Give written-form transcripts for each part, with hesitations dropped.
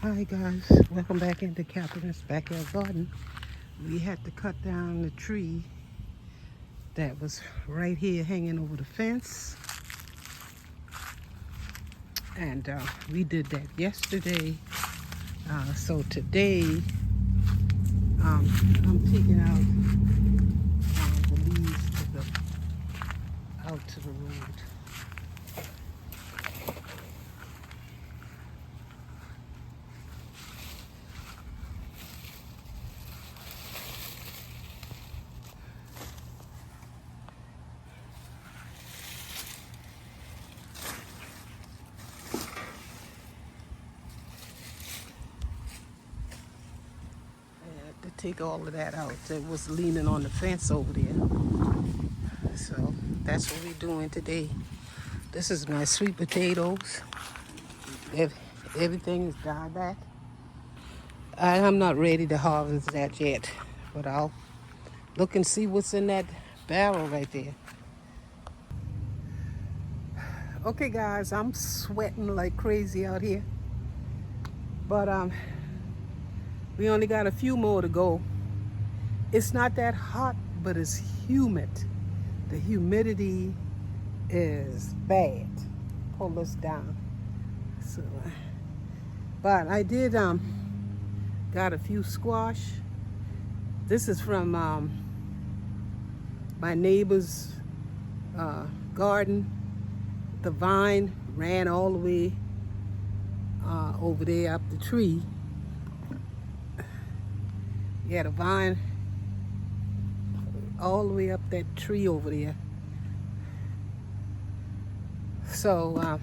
Hi guys, welcome back into Catherine's Backyard Garden. We had to cut down the tree that was right here hanging over the fence. And we did that yesterday. So today I'm taking out the leaves out to the road. To take all of that out that was leaning on the fence over there. So that's what we're doing today. This is my sweet potatoes. Everything is died back. I'm not ready to harvest that yet, but I'll look and see what's in that barrel right there. Okay guys, I'm sweating like crazy out here, but we only got a few more to go. It's not that hot, but it's humid. The humidity is bad. Pull this down. So, but I did got a few squash. This is from my neighbor's garden. The vine ran all the way over there up the tree. Yeah, the vine all the way up that tree over there. So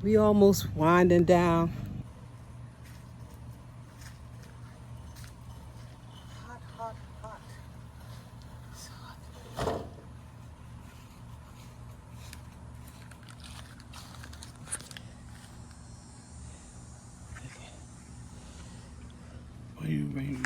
we almost winding down. Hot, hot, hot. It's hot. Why you bring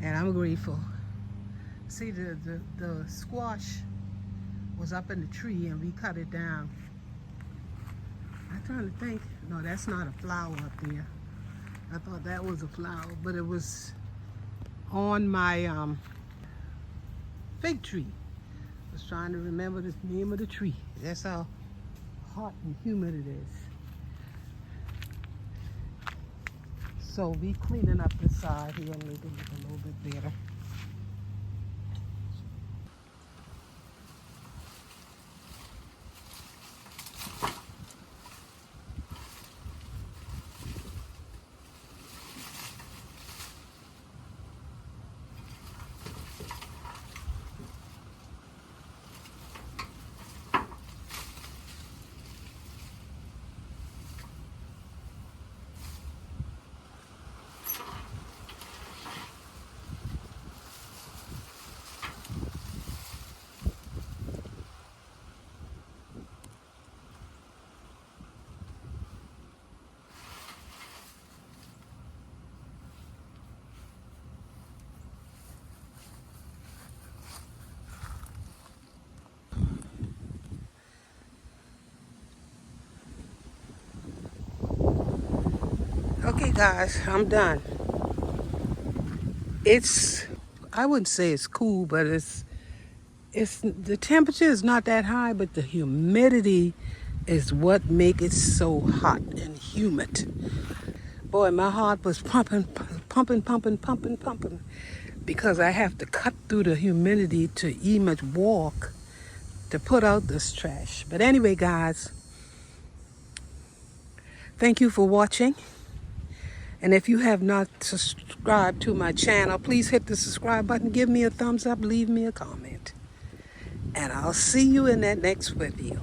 And I'm grateful. See, the squash was up in the tree and we cut it down. I'm trying to think. No, that's not a flower up there. I thought that was a flower, but it was on my fig tree. I was trying to remember the name of the tree. That's how hot and humid it is. So we cleaning up the side here and making it a little bit better. Okay guys, I'm done. I wouldn't say it's cool, but it's the temperature is not that high, but the humidity is what make it so hot and humid. Boy, my heart was pumping, because I have to cut through the humidity to even walk to put out this trash. But anyway, guys, thank you for watching. And if you have not subscribed to my channel, please hit the subscribe button, give me a thumbs up, leave me a comment. And I'll see you in that next video.